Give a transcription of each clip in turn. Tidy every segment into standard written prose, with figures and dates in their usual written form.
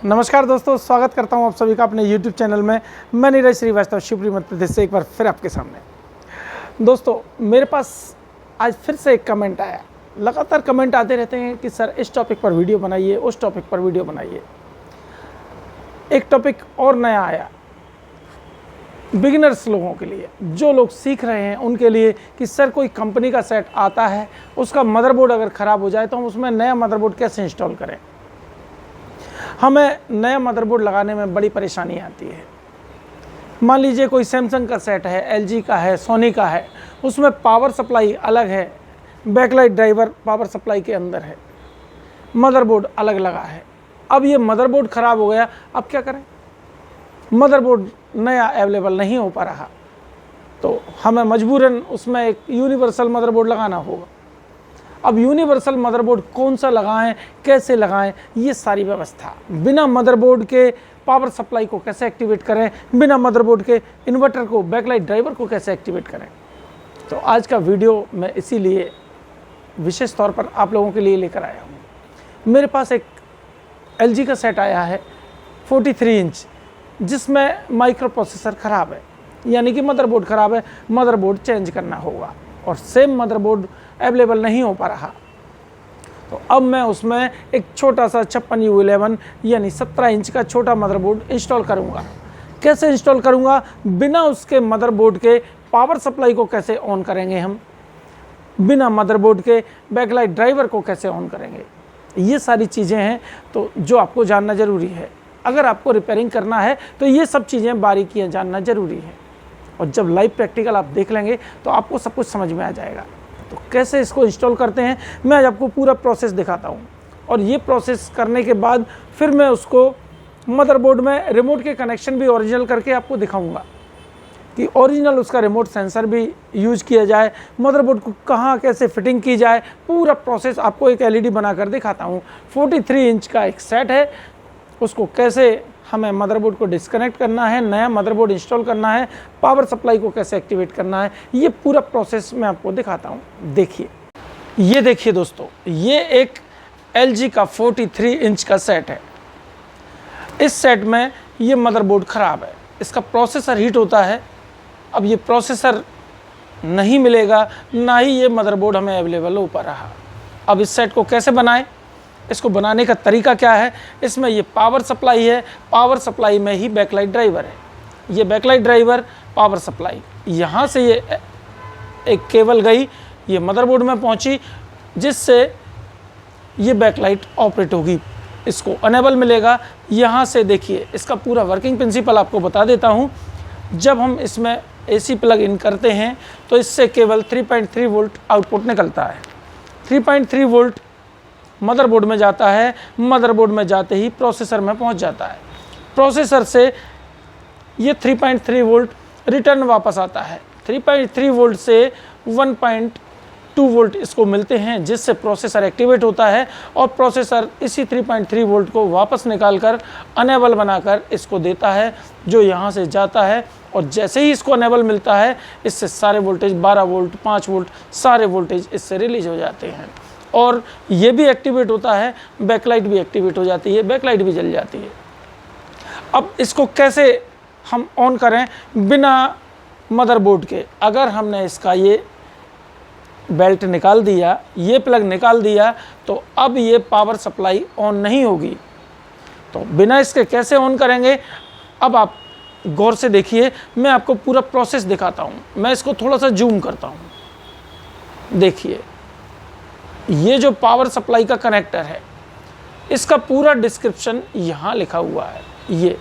नमस्कार दोस्तों, स्वागत करता हूं आप सभी का अपने YouTube चैनल में। मैं नीरज श्रीवास्तव शिवपुरी मध्य प्रदेश से एक बार फिर आपके सामने। दोस्तों, मेरे पास आज फिर से एक कमेंट आया। लगातार कमेंट आते रहते हैं कि सर इस टॉपिक पर वीडियो बनाइए, उस टॉपिक पर वीडियो बनाइए। एक टॉपिक और नया आया बिगिनर्स लोगों के लिए, जो लोग सीख रहे हैं उनके लिए, कि सर कोई कंपनी का सेट आता है, उसका मदरबोर्ड अगर ख़राब हो जाए तो हम उसमें नया मदरबोर्ड कैसे इंस्टॉल करें। हमें नया मदरबोर्ड लगाने में बड़ी परेशानी आती है। मान लीजिए कोई सैमसंग का सेट है, एलजी का है, सोनी का है, उसमें पावर सप्लाई अलग है, बैकलाइट ड्राइवर पावर सप्लाई के अंदर है, मदरबोर्ड अलग लगा है। अब ये मदरबोर्ड ख़राब हो गया, अब क्या करें। मदरबोर्ड नया अवेलेबल नहीं हो पा रहा, तो हमें मजबूरन उसमें एक यूनिवर्सल मदरबोर्ड लगाना होगा। अब यूनिवर्सल मदरबोर्ड कौन सा लगाएं, कैसे लगाएं, ये सारी व्यवस्था, बिना मदरबोर्ड के पावर सप्लाई को कैसे एक्टिवेट करें, बिना मदरबोर्ड के इन्वर्टर को, बैकलाइट ड्राइवर को कैसे एक्टिवेट करें। तो आज का वीडियो मैं इसीलिए विशेष तौर पर आप लोगों के लिए लेकर आया हूँ। मेरे पास एक एलजी का सेट आया है 43 इंच, जिसमें माइक्रो प्रोसेसर ख़राब है, यानी कि मदरबोर्ड ख़राब है, मदरबोर्ड चेंज करना होगा और सेम मदरबोर्ड अवेलेबल नहीं हो पा रहा। तो अब मैं उसमें एक छोटा सा 56U11 यानी 17 इंच का छोटा मदरबोर्ड इंस्टॉल करूंगा। कैसे इंस्टॉल करूंगा, बिना उसके मदरबोर्ड के पावर सप्लाई को कैसे ऑन करेंगे हम, बिना मदरबोर्ड के बैकलाइट ड्राइवर को कैसे ऑन करेंगे, ये सारी चीज़ें हैं तो जो आपको जानना ज़रूरी है। अगर आपको रिपेयरिंग करना है तो ये सब चीज़ें बारीकियाँ जानना ज़रूरी है, और जब लाइव प्रैक्टिकल आप देख लेंगे तो आपको सब कुछ समझ में आ जाएगा। तो कैसे इसको इंस्टॉल करते हैं, मैं आज आपको पूरा प्रोसेस दिखाता हूँ, और ये प्रोसेस करने के बाद फिर मैं उसको मदरबोर्ड में रिमोट के कनेक्शन भी ओरिजिनल करके आपको दिखाऊंगा कि ओरिजिनल उसका रिमोट सेंसर भी यूज किया जाए, मदरबोर्ड को कहाँ कैसे फिटिंग की जाए, पूरा प्रोसेस आपको एक एलईडी बनाकर दिखाता हूँ। 43 इंच का एक सेट है, उसको कैसे हमें मदरबोर्ड को डिस्कनेक्ट करना है, नया मदरबोर्ड इंस्टॉल करना है, पावर सप्लाई को कैसे एक्टिवेट करना है, ये पूरा प्रोसेस मैं आपको दिखाता हूँ। देखिए, ये देखिए दोस्तों, ये एक एलजी का 43 इंच का सेट है। इस सेट में ये मदरबोर्ड ख़राब है, इसका प्रोसेसर हीट होता है। अब ये प्रोसेसर नहीं मिलेगा, ना ही ये मदरबोर्ड हमें अवेलेबल हो पा रहा। अब इस सेट को कैसे बनाएं, इसको बनाने का तरीका क्या है। इसमें ये पावर सप्लाई है, पावर सप्लाई में ही बैकलाइट ड्राइवर है। ये बैकलाइट ड्राइवर, पावर सप्लाई, यहाँ से ये एक केबल गई, ये मदरबोर्ड में पहुँची, जिससे ये बैकलाइट ऑपरेट होगी, इसको अनेबल मिलेगा। यहाँ से देखिए, इसका पूरा वर्किंग प्रिंसिपल आपको बता देता हूँ। जब हम इसमें एसी प्लग इन करते हैं तो इससे केवल 3.3 वोल्ट आउटपुट निकलता है। 3.3 वोल्ट मदरबोर्ड में जाता है, मदरबोर्ड में जाते ही प्रोसेसर में पहुंच जाता है। प्रोसेसर से ये 3.3 वोल्ट रिटर्न वापस आता है। 3.3 वोल्ट से 1.2 वोल्ट इसको मिलते हैं, जिससे प्रोसेसर एक्टिवेट होता है, और प्रोसेसर इसी 3.3 वोल्ट को वापस निकालकर अनेबल बनाकर इसको देता है, जो यहाँ से जाता है। और जैसे ही इसको अनेबल मिलता है, इससे सारे वोल्टेज 12 वोल्ट, 5 वोल्ट, सारे वोल्टेज इससे रिलीज हो जाते हैं, और ये भी एक्टिवेट होता है, बैकलाइट भी एक्टिवेट हो जाती है, बैकलाइट भी जल जाती है। अब इसको कैसे हम ऑन करें बिना मदरबोर्ड के। अगर हमने इसका ये बेल्ट निकाल दिया, ये प्लग निकाल दिया, तो अब ये पावर सप्लाई ऑन नहीं होगी। तो बिना इसके कैसे ऑन करेंगे, अब आप गौर से देखिए, मैं आपको पूरा प्रोसेस दिखाता हूँ। मैं इसको थोड़ा सा जूम करता हूँ। देखिए, ये जो पावर सप्लाई का कनेक्टर है, इसका पूरा डिस्क्रिप्शन यहाँ लिखा हुआ है। ये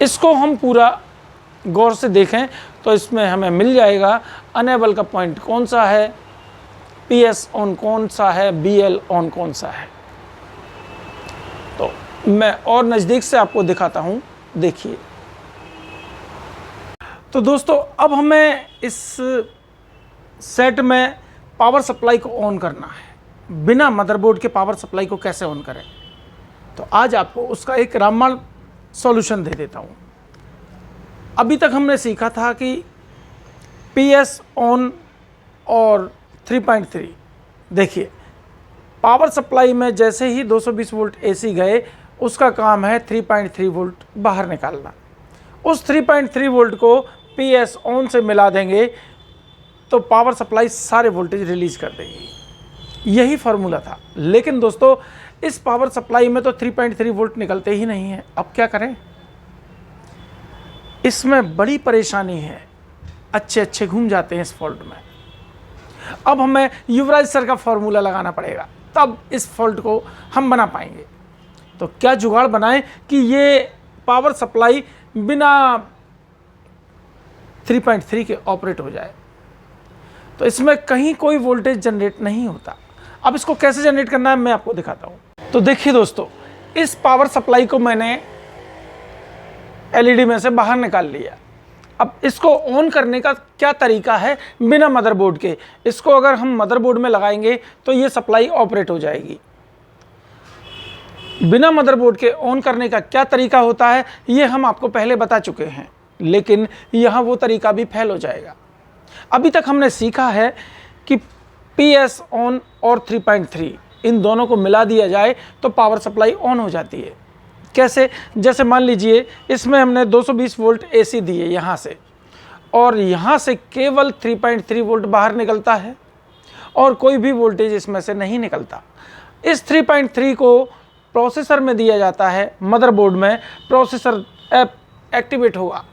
इसको हम पूरा गौर से देखें तो इसमें हमें मिल जाएगा अनेबल का पॉइंट कौन सा है, पीएस ऑन कौन सा है, बीएल ऑन कौन सा है। तो मैं और नज़दीक से आपको दिखाता हूँ। देखिए, तो दोस्तों, अब हमें इस सेट में पावर सप्लाई को ऑन करना है। बिना मदरबोर्ड के पावर सप्लाई को कैसे ऑन करें, तो आज आपको उसका एक रामबाण सॉल्यूशन दे देता हूँ। अभी तक हमने सीखा था कि पीएस ऑन और 3.3। देखिए, पावर सप्लाई में जैसे ही 220 वोल्ट एसी गए, उसका काम है 3.3 वोल्ट बाहर निकालना। उस 3.3 वोल्ट को PS ऑन से मिला देंगे तो पावर सप्लाई सारे वोल्टेज रिलीज कर देगी। यही फार्मूला था। लेकिन दोस्तों इस पावर सप्लाई में तो 3.3 वोल्ट निकलते ही नहीं है। अब क्या करें? इसमें बड़ी परेशानी है, अच्छे घूम जाते हैं इस फॉल्ट में। अब हमें युवराज सर का फॉर्मूला लगाना पड़ेगा, तब इस फॉल्ट को हम बना पाएंगे। तो क्या जुगाड़ बनाएं कि ये पावर सप्लाई बिना 3.3 के ऑपरेट हो जाए। तो इसमें कहीं कोई वोल्टेज जनरेट नहीं होता। अब इसको कैसे जनरेट करना है मैं आपको दिखाता हूं। तो देखिए दोस्तों, इस पावर सप्लाई को मैंने एलईडी में से बाहर निकाल लिया। अब इसको ऑन करने का क्या तरीका है बिना मदरबोर्ड के? इसको अगर हम मदरबोर्ड में लगाएंगे तो ये सप्लाई ऑपरेट हो जाएगी। बिना मदरबोर्ड के ऑन करने का क्या तरीका होता है ये हम आपको पहले बता चुके हैं, लेकिन यहाँ वो तरीका भी फेल हो जाएगा। अभी तक हमने सीखा है कि PS ऑन और 3.3 इन दोनों को मिला दिया जाए तो पावर सप्लाई ऑन हो जाती है। कैसे? जैसे मान लीजिए इसमें हमने 220 वोल्ट AC दिए यहाँ से, और यहाँ से केवल 3.3 वोल्ट बाहर निकलता है और कोई भी वोल्टेज इसमें से नहीं निकलता। इस 3.3 को प्रोसेसर में दिया जाता है, मदरबोर्ड में प्रोसेसर ऐप एक्टिवेट होगा।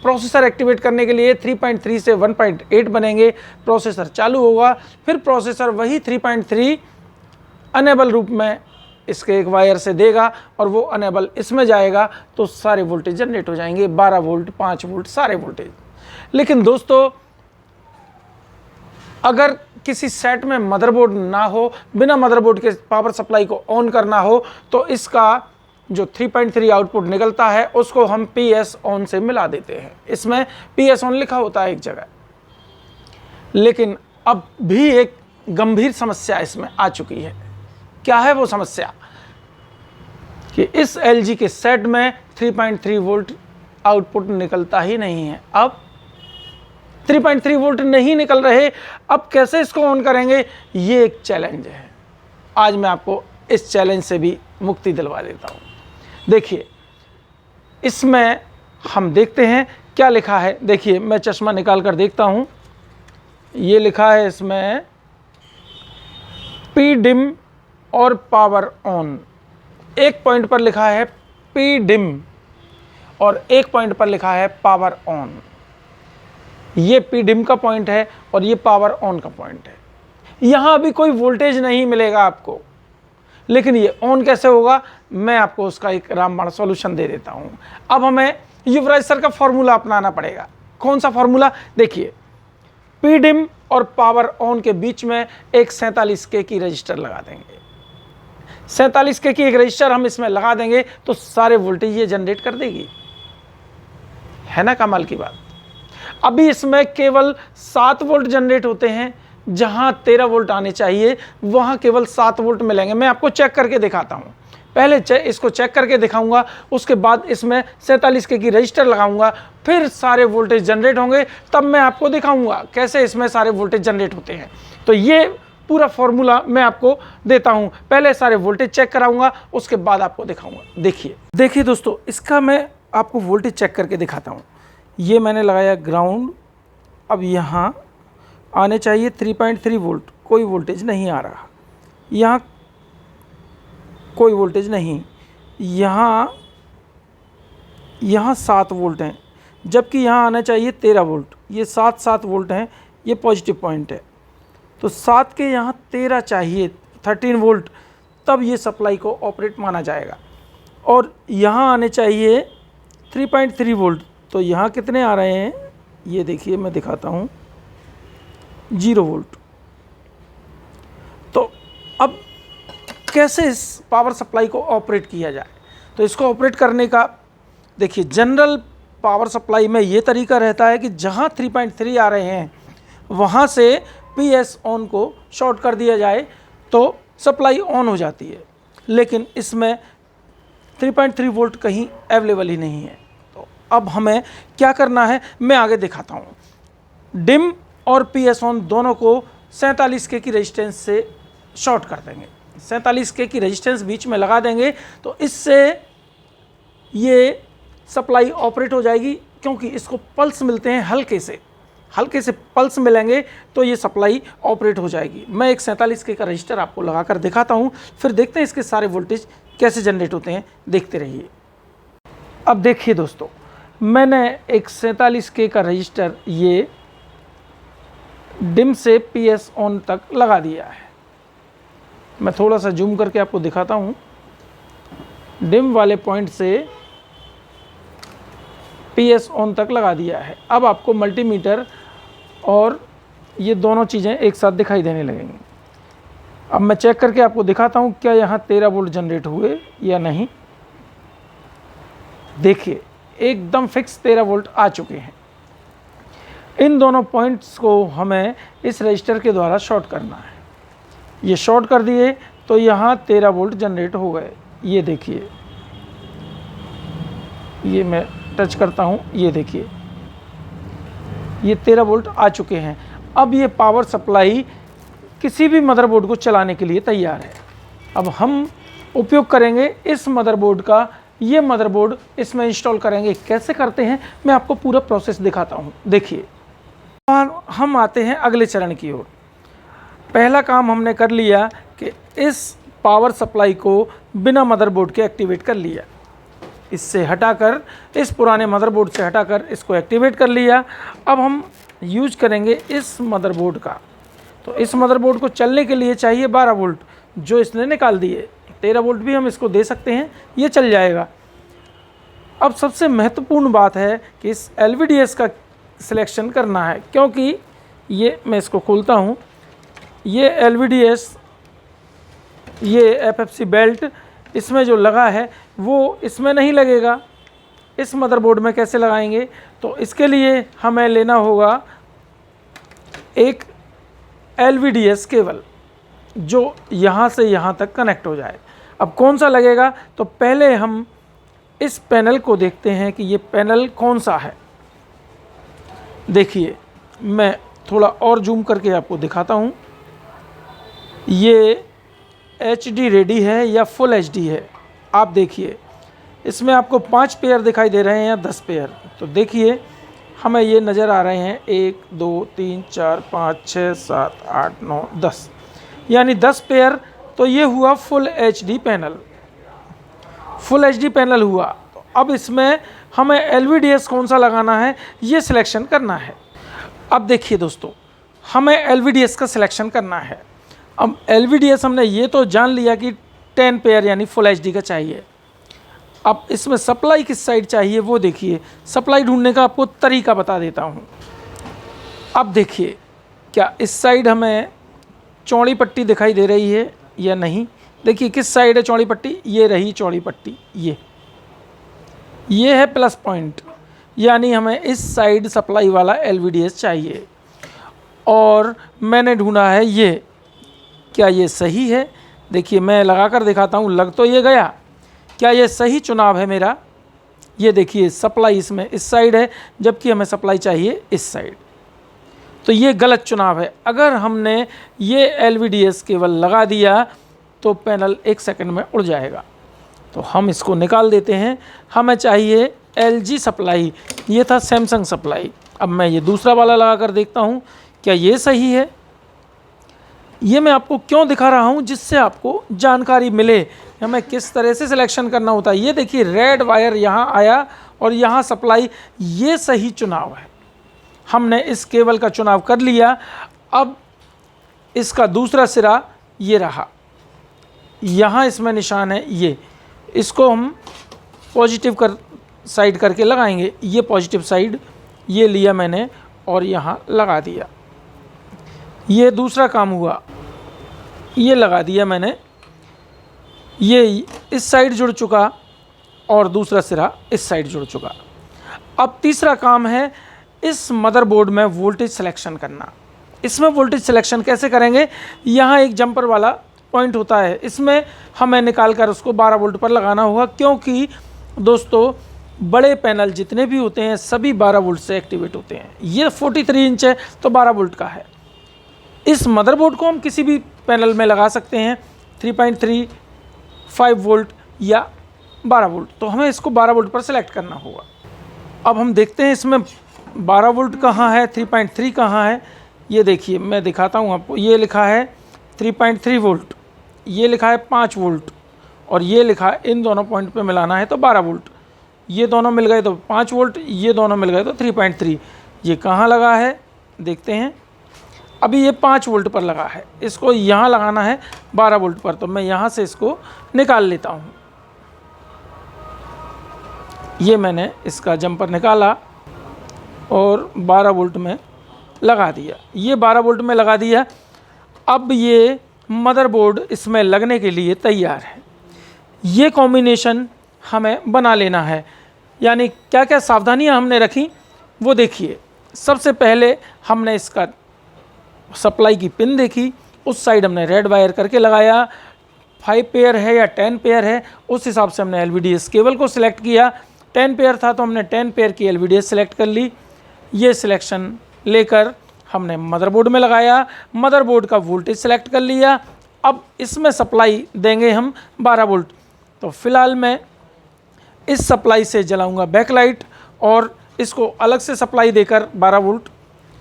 प्रोसेसर एक्टिवेट करने के लिए 3.3 से 1.8 बनेंगे, प्रोसेसर चालू होगा, फिर प्रोसेसर वही 3.3 अनेबल रूप में इसके एक वायर से देगा और वो अनेबल इसमें जाएगा तो सारे वोल्टेज जनरेट हो जाएंगे, 12 वोल्ट 5 वोल्ट सारे वोल्टेज। लेकिन दोस्तों अगर किसी सेट में मदरबोर्ड ना हो, बिना मदरबोर्ड के पावर सप्लाई को ऑन करना हो, तो इसका जो 3.3 आउटपुट निकलता है उसको हम PS ऑन से मिला देते हैं। इसमें PS ऑन लिखा होता है एक जगह। लेकिन अब भी एक गंभीर समस्या इसमें आ चुकी है। क्या है वो समस्या? कि इस LG के सेट में 3.3 वोल्ट आउटपुट निकलता ही नहीं है। अब 3.3 वोल्ट नहीं निकल रहे, अब कैसे इसको ऑन करेंगे? ये एक चैलेंज है। आज मैं आपको इस चैलेंज से भी मुक्ति दिलवा देता हूँ। देखिए इसमें हम देखते हैं क्या लिखा है। देखिए मैं चश्मा निकाल कर देखता हूँ। ये लिखा है इसमें P डिम और पावर ऑन। एक पॉइंट पर लिखा है P डिम और एक पॉइंट पर लिखा है पावर ऑन। ये P डिम का पॉइंट है और ये पावर ऑन का पॉइंट है। यहाँ अभी कोई वोल्टेज नहीं मिलेगा आपको, लेकिन ये ऑन कैसे होगा मैं आपको उसका एक रामबाण सॉल्यूशन दे देता हूँ। अब हमें युवराज सर का फॉर्मूला अपनाना पड़ेगा। कौन सा फॉर्मूला? देखिए P डिम और पावर ऑन के बीच में एक 47K की रजिस्टर लगा देंगे। 47K की एक रजिस्टर हम इसमें लगा देंगे तो सारे वोल्टेज ये जनरेट कर देगी। है ना कमाल की बात? अभी इसमें केवल 7 वोल्ट जनरेट होते हैं, जहां 13 वोल्ट आने चाहिए वहां केवल 7 वोल्ट मिलेंगे। मैं आपको चेक करके दिखाता हूं। पहले इसको चेक करके दिखाऊंगा, उसके बाद इसमें 47K की रजिस्टर लगाऊंगा, फिर सारे वोल्टेज जनरेट होंगे, तब मैं आपको दिखाऊंगा कैसे इसमें सारे वोल्टेज जनरेट होते हैं। तो ये पूरा फॉर्मूला मैं आपको देता हूं। पहले सारे वोल्टेज चेक कराऊंगा, उसके बाद आपको दिखाऊंगा। देखिए दोस्तों, इसका मैं आपको वोल्टेज चेक करके दिखाता हूं। ये मैंने लगाया ग्राउंड। अब यहाँ आने चाहिए 3.3 वोल्ट, कोई वोल्टेज नहीं आ रहा। यहाँ कोई वोल्टेज नहीं। यहाँ 7 वोल्ट हैं, जबकि यहाँ आना चाहिए 13 वोल्ट। ये 7 वोल्ट हैं, ये पॉजिटिव पॉइंट है। तो 7 के यहाँ 13 चाहिए, 13 वोल्ट, तब ये सप्लाई को ऑपरेट माना जाएगा। और यहाँ आने चाहिए 3.3 वोल्ट। तो यहाँ कितने आ रहे हैं ये देखिए, मैं दिखाता हूँ, 0 वोल्ट। तो अब कैसे इस पावर सप्लाई को ऑपरेट किया जाए? तो इसको ऑपरेट करने का देखिए, जनरल पावर सप्लाई में ये तरीका रहता है कि जहाँ 3.3 आ रहे हैं वहाँ से PS ऑन को शॉर्ट कर दिया जाए तो सप्लाई ऑन हो जाती है। लेकिन इसमें 3.3 वोल्ट कहीं अवेलेबल ही नहीं है। तो अब हमें क्या करना है मैं आगे दिखाता हूँ। डिम और PS ऑन दोनों को 47K की रेजिस्टेंस से शॉर्ट कर देंगे। 47K की रेजिस्टेंस बीच में लगा देंगे तो इससे ये सप्लाई ऑपरेट हो जाएगी, क्योंकि इसको पल्स मिलते हैं हल्के से पल्स मिलेंगे तो ये सप्लाई ऑपरेट हो जाएगी। मैं एक 47K का रजिस्टर आपको लगा कर दिखाता हूँ, फिर देखते हैं इसके सारे वोल्टेज कैसे जनरेट होते हैं, देखते रहिए। अब देखिए दोस्तों, मैंने एक 47K का रजिस्टर ये डिम से PS ऑन तक लगा दिया है। मैं थोड़ा सा जूम करके आपको दिखाता हूँ। डिम वाले पॉइंट से PS ऑन तक लगा दिया है। अब आपको मल्टीमीटर और ये दोनों चीज़ें एक साथ दिखाई देने लगेंगी। अब मैं चेक करके आपको दिखाता हूँ क्या यहाँ 13 वोल्ट जनरेट हुए या नहीं। देखिए एकदम फिक्स 13 वोल्ट आ चुके हैं। इन दोनों पॉइंट्स को हमें इस रजिस्टर के द्वारा शॉर्ट करना है। ये शॉर्ट कर दिए तो यहाँ 13 वोल्ट जनरेट हो गए। ये देखिए, ये मैं टच करता हूँ, ये देखिए ये 13 वोल्ट आ चुके हैं। अब ये पावर सप्लाई किसी भी मदरबोर्ड को चलाने के लिए तैयार है। अब हम उपयोग करेंगे इस मदरबोर्ड का। ये मदरबोर्ड इसमें इंस्टॉल करेंगे। कैसे करते हैं मैं आपको पूरा प्रोसेस दिखाता हूँ। देखिए हम आते हैं अगले चरण की ओर। पहला काम हमने कर लिया कि इस पावर सप्लाई को बिना मदरबोर्ड के एक्टिवेट कर लिया। इससे हटाकर, इस पुराने मदरबोर्ड से हटाकर इसको एक्टिवेट कर लिया। अब हम यूज करेंगे इस मदरबोर्ड का। तो इस मदरबोर्ड को चलने के लिए चाहिए 12 वोल्ट, जो इसने निकाल दिए। 13 वोल्ट भी हम इसको दे सकते हैं, ये चल जाएगा। अब सबसे महत्वपूर्ण बात है कि इस LVDS का सिलेक्शन करना है, क्योंकि ये मैं इसको खोलता हूँ। ये LVDS, ये FFC बेल्ट इसमें जो लगा है वो इसमें नहीं लगेगा। इस मदरबोर्ड में कैसे लगाएंगे? तो इसके लिए हमें लेना होगा एक LVDS केबल जो यहाँ से यहाँ तक कनेक्ट हो जाए। अब कौन सा लगेगा? तो पहले हम इस पैनल को देखते हैं कि ये पैनल कौन सा है। देखिए मैं थोड़ा और जूम करके आपको दिखाता हूँ। ये HD रेडी है या फुल HD है। आप देखिए इसमें आपको 5 पेयर दिखाई दे रहे हैं या 10 पेयर। तो देखिए हमें ये नज़र आ रहे हैं 1 2 3 4 5 6 7 8 9 10, यानी 10 पेयर। तो ये हुआ full HD panel, full HD panel हुआ। तो अब इसमें हमें LVDS कौन सा लगाना है ये सिलेक्शन करना है। अब देखिए दोस्तों, हमें LVDS का सिलेक्शन करना है। अब LVDS हमने ये तो जान लिया कि 10 पेयर यानी फुल HD का चाहिए। अब इसमें सप्लाई किस साइड चाहिए वो देखिए। सप्लाई ढूंढने का आपको तरीका बता देता हूँ। अब देखिए क्या इस साइड हमें चौड़ी पट्टी दिखाई दे रही है या नहीं। देखिए किस साइड है चौड़ी पट्टी, ये रही चौड़ी पट्टी। ये है प्लस पॉइंट, यानी हमें इस साइड सप्लाई वाला LVDS चाहिए। और मैंने ढूंढा है ये, क्या ये सही है? देखिए मैं लगा कर दिखाता हूँ, लग तो ये गया। क्या ये सही चुनाव है मेरा? ये देखिए सप्लाई इसमें इस साइड है, जबकि हमें सप्लाई चाहिए इस साइड। तो ये गलत चुनाव है। अगर हमने ये LVDS केवल लगा दिया तो पैनल 1 सेकंड में उड़ जाएगा। तो हम इसको निकाल देते हैं। हमें चाहिए LG सप्लाई, ये था सैमसंग सप्लाई। अब मैं ये दूसरा वाला लगा कर देखता हूँ क्या ये सही है। ये मैं आपको क्यों दिखा रहा हूँ, जिससे आपको जानकारी मिले हमें किस तरह से सिलेक्शन करना होता है। ये देखिए रेड वायर यहाँ आया और यहाँ सप्लाई, ये सही चुनाव है। हमने इस केबल का चुनाव कर लिया। अब इसका दूसरा सिरा ये रहा, यहाँ इसमें निशान है ये, इसको हम पॉजिटिव साइड करके लगाएंगे। ये पॉजिटिव साइड ये लिया मैंने और यहाँ लगा दिया। ये दूसरा काम हुआ, ये लगा दिया मैंने, ये इस साइड जुड़ चुका और दूसरा सिरा इस साइड जुड़ चुका। अब तीसरा काम है इस मदरबोर्ड में वोल्टेज सिलेक्शन करना। इसमें वोल्टेज सिलेक्शन कैसे करेंगे? यहाँ एक जंपर वाला पॉइंट होता है, इसमें हमें निकाल कर उसको 12 वोल्ट पर लगाना होगा, क्योंकि दोस्तों बड़े पैनल जितने भी होते हैं सभी 12 वोल्ट से एक्टिवेट होते हैं। ये 43 इंच है तो 12 वोल्ट का है। इस मदरबोर्ड को हम किसी भी पैनल में लगा सकते हैं, 3.3, 5 वोल्ट या 12 वोल्ट। तो हमें इसको 12 वोल्ट पर सेलेक्ट करना होगा। अब हम देखते हैं इसमें 12 वोल्ट कहाँ है, 3.3 कहाँ है। ये देखिए, मैं दिखाता हूँ आपको। ये लिखा है 3.3 वोल्ट, ये लिखा है 5 वोल्ट, और ये लिखा है इन दोनों पॉइंट पे मिलाना है तो 12 वोल्ट। ये दोनों मिल गए तो 5 वोल्ट, ये दोनों मिल गए तो 3.3। ये कहाँ लगा है देखते हैं। अभी ये 5 वोल्ट पर लगा है, इसको यहाँ लगाना है 12 वोल्ट पर। तो मैं यहाँ से इसको निकाल लेता हूँ। ये मैंने इसका जंपर निकाला और 12 वोल्ट में लगा दिया। ये 12 वोल्ट में लगा दिया। अब ये मदरबोर्ड इसमें लगने के लिए तैयार है। ये कॉम्बिनेशन हमें बना लेना है। यानी क्या क्या सावधानियां हमने रखी वो देखिए। सबसे पहले हमने इसका सप्लाई की पिन देखी, उस साइड हमने रेड वायर करके लगाया। 5 पेयर है या 10 पेयर है, उस हिसाब से हमने LVDS केबल को सिलेक्ट किया। 10 पेयर था तो हमने 10 पेयर की LVDS सेलेक्ट कर ली। ये सिलेक्शन लेकर हमने मदरबोर्ड में लगाया, मदरबोर्ड का वोल्टेज सेलेक्ट कर लिया। अब इसमें सप्लाई देंगे हम 12 वोल्ट। तो फिलहाल मैं इस सप्लाई से जलाऊंगा बैकलाइट और इसको अलग से सप्लाई देकर 12 वोल्ट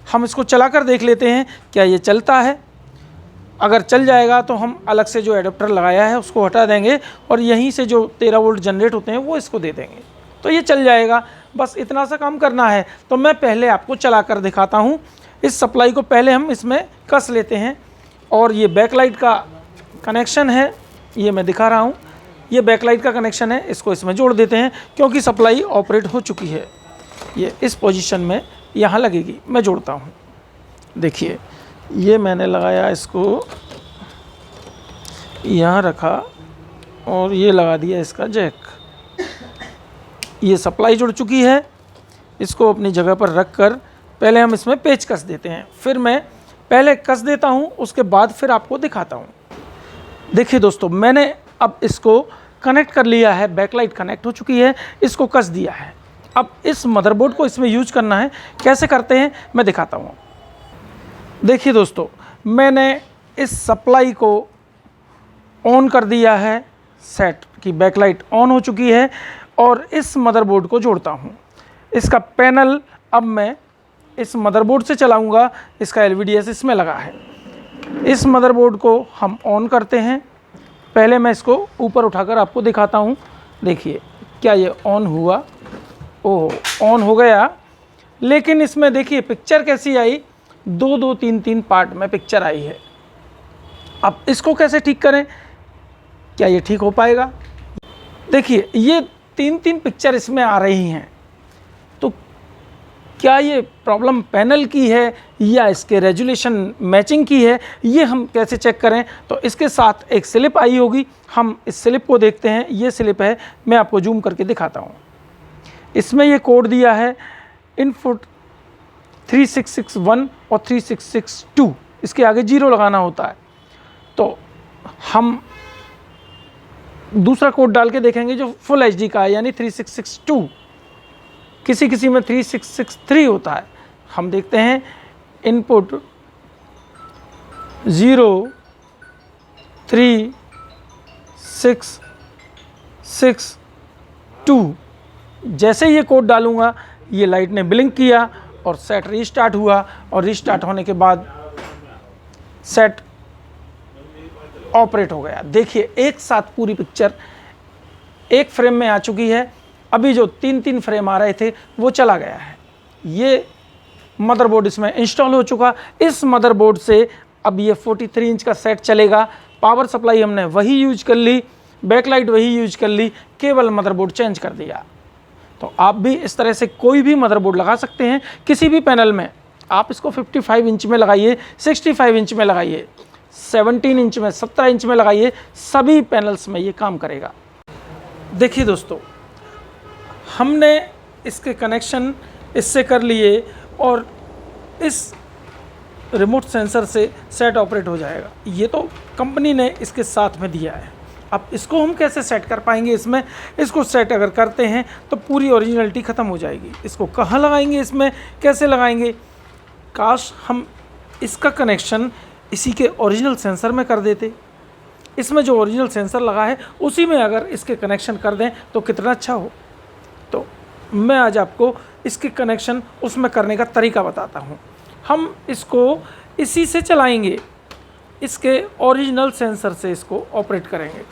हम इसको चलाकर देख लेते हैं क्या ये चलता है। अगर चल जाएगा तो हम अलग से जो एडाप्टर लगाया है उसको हटा देंगे और यहीं से जो 13 वोल्ट जनरेट होते हैं वो इसको दे देंगे, तो ये चल जाएगा। बस इतना सा काम करना है। तो मैं पहले आपको चलाकर दिखाता हूँ। इस सप्लाई को पहले हम इसमें कस लेते हैं और ये बैकलाइट का कनेक्शन है, ये मैं दिखा रहा हूँ। ये बैकलाइट का कनेक्शन है, इसको इसमें जोड़ देते हैं क्योंकि सप्लाई ऑपरेट हो चुकी है। ये इस पोजीशन में यहाँ लगेगी। मैं जोड़ता हूँ। देखिए, ये मैंने लगाया, इसको यहाँ रखा और ये लगा दिया इसका जैक। ये सप्लाई जुड़ चुकी है। इसको अपनी जगह पर रख कर पहले हम इसमें पेच कस देते हैं। फिर मैं पहले कस देता हूँ, उसके बाद फिर आपको दिखाता हूँ। देखिए दोस्तों, मैंने अब इसको कनेक्ट कर लिया है। बैकलाइट कनेक्ट हो चुकी है, इसको कस दिया है। अब इस मदरबोर्ड को इसमें यूज करना है। कैसे करते हैं मैं दिखाता हूँ। देखिए दोस्तों, मैंने इस सप्लाई को ऑन कर दिया है। सेट की बैकलाइट ऑन हो चुकी है और इस मदरबोर्ड को जोड़ता हूँ। इसका पैनल अब मैं इस मदरबोर्ड से चलाऊँगा। इसका LVDS इसमें लगा है। इस मदरबोर्ड को हम ऑन करते हैं। पहले मैं इसको ऊपर उठाकर आपको दिखाता हूँ। देखिए, क्या ये ऑन हुआ? ओह, ऑन हो गया। लेकिन इसमें देखिए पिक्चर कैसी आई, 2-2, 3-3 पार्ट में पिक्चर आई है। अब इसको कैसे ठीक करें? क्या ये ठीक हो पाएगा? देखिए, ये 3-3 पिक्चर इसमें आ रही हैं। तो क्या ये प्रॉब्लम पैनल की है या इसके रेजुलेशन मैचिंग की है, ये हम कैसे चेक करें? तो इसके साथ एक स्लिप आई होगी, हम इस स्लिप को देखते हैं। ये स्लिप है, मैं आपको जूम करके दिखाता हूँ। इसमें ये कोड दिया है इनपुट 3661 और 3662, इसके आगे 0 लगाना होता है। तो हम दूसरा कोड डाल के देखेंगे जो फुल HD का है, यानी 3662। किसी किसी में 3663 होता है। हम देखते हैं इनपुट 03662। जैसे ये कोड डालूंगा, ये लाइट ने ब्लिंक किया और सेट रीस्टार्ट हुआ और रीस्टार्ट होने के बाद सेट ऑपरेट हो गया। देखिए, एक साथ पूरी पिक्चर एक फ्रेम में आ चुकी है। अभी जो 3-3 फ्रेम आ रहे थे वो चला गया है। ये मदरबोर्ड इसमें इंस्टॉल हो चुका। इस मदरबोर्ड से अब ये 43 इंच का सेट चलेगा। पावर सप्लाई हमने वही यूज कर ली, बैकलाइट वही यूज कर ली, केवल मदरबोर्ड चेंज कर दिया। तो आप भी इस तरह से कोई भी मदरबोर्ड लगा सकते हैं किसी भी पैनल में। आप इसको 55 इंच में लगाइए, 65 इंच में लगाइए, 17 इंच में, 17 इंच में लगाइए, सभी पैनल्स में ये काम करेगा। देखिए दोस्तों, हमने इसके कनेक्शन इससे कर लिए और इस रिमोट सेंसर से सेट ऑपरेट हो जाएगा। ये तो कंपनी ने इसके साथ में दिया है। अब इसको हम कैसे सेट कर पाएंगे? इसमें इसको सेट अगर करते हैं तो पूरी ओरिजिनलिटी ख़त्म हो जाएगी। इसको कहाँ लगाएंगे, इसमें कैसे लगाएंगे? काश हम इसका कनेक्शन इसी के ओरिजिनल सेंसर में कर देते। इसमें जो ओरिजिनल सेंसर लगा है उसी में अगर इसके कनेक्शन कर दें तो कितना अच्छा हो। तो मैं आज आपको इसके कनेक्शन उसमें करने का तरीका बताता हूँ। हम इसको इसी से चलाएंगे, इसके ओरिजिनल सेंसर से इसको ऑपरेट करेंगे।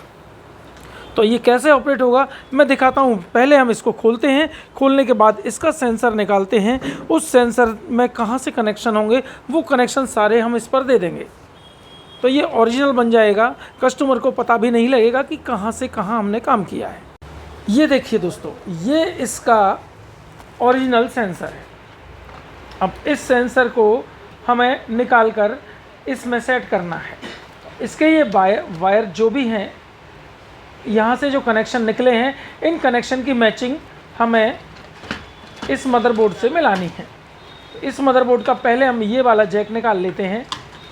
तो ये कैसे ऑपरेट होगा मैं दिखाता हूँ। पहले हम इसको खोलते हैं, खोलने के बाद इसका सेंसर निकालते हैं। उस सेंसर में कहाँ से कनेक्शन होंगे वो कनेक्शन सारे हम इस पर दे देंगे, तो ये ओरिजिनल बन जाएगा। कस्टमर को पता भी नहीं लगेगा कि कहाँ से कहाँ हमने काम किया है। ये देखिए दोस्तों, ये इसका ओरिजिनल सेंसर है। अब इस सेंसर को हमें निकाल कर इसमें सेट करना है। इसके ये वायर जो भी हैं, यहाँ से जो कनेक्शन निकले हैं, इन कनेक्शन की मैचिंग हमें इस मदरबोर्ड से मिलानी है। इस मदरबोर्ड का पहले हम ये वाला जैक निकाल लेते हैं।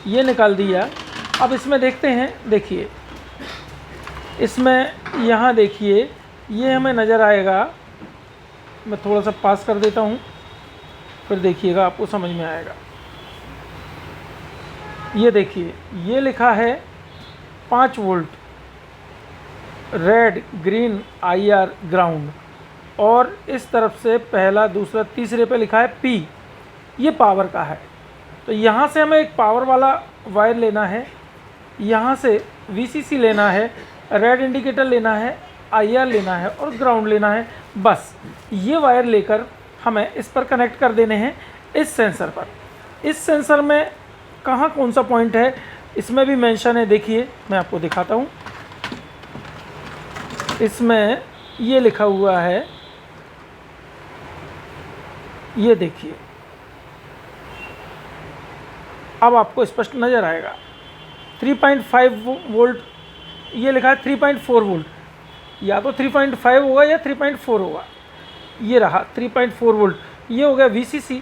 ये निकाल दिया। अब इसमें देखते हैं, देखिए इसमें यहाँ देखिए ये हमें नज़र आएगा। मैं थोड़ा सा पास कर देता हूँ, फिर देखिएगा आपको समझ में आएगा। ये देखिए ये लिखा है 5 volt red green IR ground, और इस तरफ से पहला दूसरा तीसरे पे लिखा है P, ये पावर का है। तो यहाँ से हमें एक पावर वाला वायर लेना है, यहाँ से VCC लेना है, रेड इंडिकेटर लेना है, IR लेना है और ग्राउंड लेना है। बस ये वायर लेकर हमें इस पर कनेक्ट कर देने हैं इस सेंसर पर। इस सेंसर में कहाँ कौन सा पॉइंट है इसमें भी मेंशन है। देखिए मैं आपको दिखाता हूँ। इसमें ये लिखा हुआ है, ये देखिए, अब आपको स्पष्ट नज़र आएगा। 3.5 वोल्ट ये लिखा है, 3.4 वोल्ट, या तो 3.5 होगा या 3.4 होगा। ये रहा 3.4 वोल्ट, ये हो गया VCC।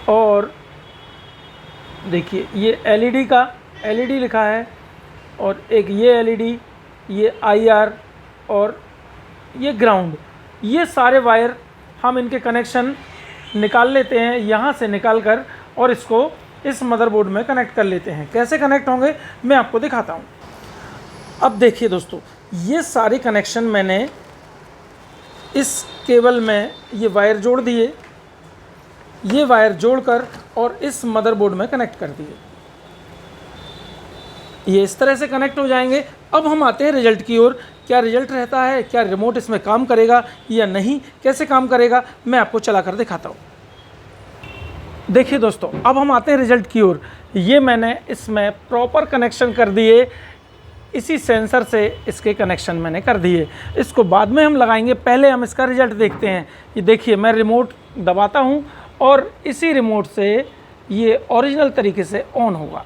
और देखिए ये LED का LED लिखा है, और एक ये LED, ये IR और ये ग्राउंड। ये सारे वायर हम इनके कनेक्शन निकाल लेते हैं यहाँ से निकाल कर, और इसको इस मदरबोर्ड में कनेक्ट कर लेते हैं। कैसे कनेक्ट होंगे मैं आपको दिखाता हूँ। अब देखिए दोस्तों, ये सारे कनेक्शन मैंने इस केबल में ये वायर जोड़ दिए, ये वायर जोड़कर और इस मदरबोर्ड में कनेक्ट कर दिए। ये इस तरह से कनेक्ट हो जाएंगे। अब हम आते हैं रिजल्ट की ओर। क्या रिजल्ट रहता है, क्या रिमोट इसमें काम करेगा या नहीं, कैसे काम करेगा मैं आपको चलाकर दिखाता हूँ। देखिए दोस्तों, अब हम आते हैं रिजल्ट की ओर। ये मैंने इसमें प्रॉपर कनेक्शन कर दिए, इसी सेंसर से इसके कनेक्शन मैंने कर दिए। इसको बाद में हम लगाएंगे, पहले हम इसका रिजल्ट देखते हैं। ये देखिए मैं रिमोट दबाता हूँ और इसी रिमोट से ये ओरिजिनल तरीके से ऑन होगा।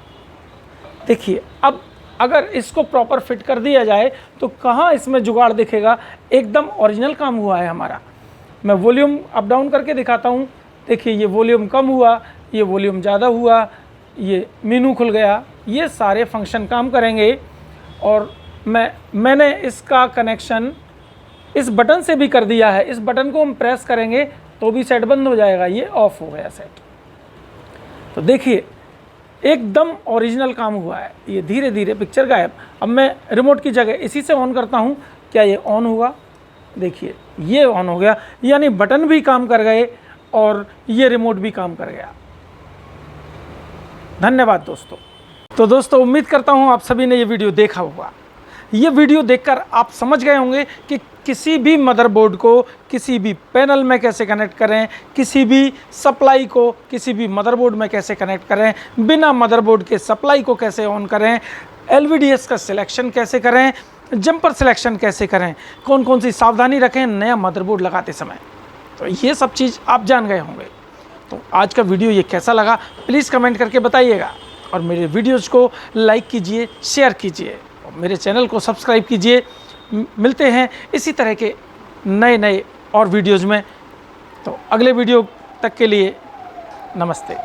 देखिए अब अगर इसको प्रॉपर फिट कर दिया जाए तो कहाँ इसमें जुगाड़ दिखेगा, एकदम ओरिजिनल काम हुआ है हमारा। मैं वॉल्यूम अप डाउन करके दिखाता हूँ। देखिए ये वॉल्यूम कम हुआ, ये वॉल्यूम ज़्यादा हुआ, ये मेनू खुल गया, ये सारे फंक्शन काम करेंगे। और मैंने इसका कनेक्शन इस बटन से भी कर दिया है। इस बटन को हम प्रेस करेंगे तो भी सेट बंद हो जाएगा, ये ऑफ हो गया सेट। तो देखिए एकदम ओरिजिनल काम हुआ है। ये धीरे धीरे पिक्चर गायब। अब मैं रिमोट की जगह इसी से ऑन करता हूँ, क्या ये ऑन होगा? देखिए ये ऑन हो गया, यानी बटन भी काम कर गए और ये रिमोट भी काम कर गया। धन्यवाद दोस्तों। तो दोस्तों उम्मीद करता हूँ आप सभी ने ये वीडियो देखा होगा। ये वीडियो देखकर आप समझ गए होंगे कि किसी भी मदरबोर्ड को किसी भी पैनल में कैसे कनेक्ट करें, किसी भी सप्लाई को किसी भी मदरबोर्ड में कैसे कनेक्ट करें, बिना मदरबोर्ड के सप्लाई को कैसे ऑन करें, LVDS का सिलेक्शन कैसे करें, जंपर सिलेक्शन कैसे करें, कौन कौन सी सावधानी रखें नया मदरबोर्ड लगाते समय। तो ये सब चीज़ आप जान गए होंगे। तो आज का वीडियो ये कैसा लगा प्लीज़ कमेंट करके बताइएगा, और मेरे वीडियोज़ को लाइक कीजिए, शेयर कीजिए, और मेरे चैनल को सब्सक्राइब कीजिए। मिलते हैं इसी तरह के नए और वीडियोज़ में। तो अगले वीडियो तक के लिए नमस्ते।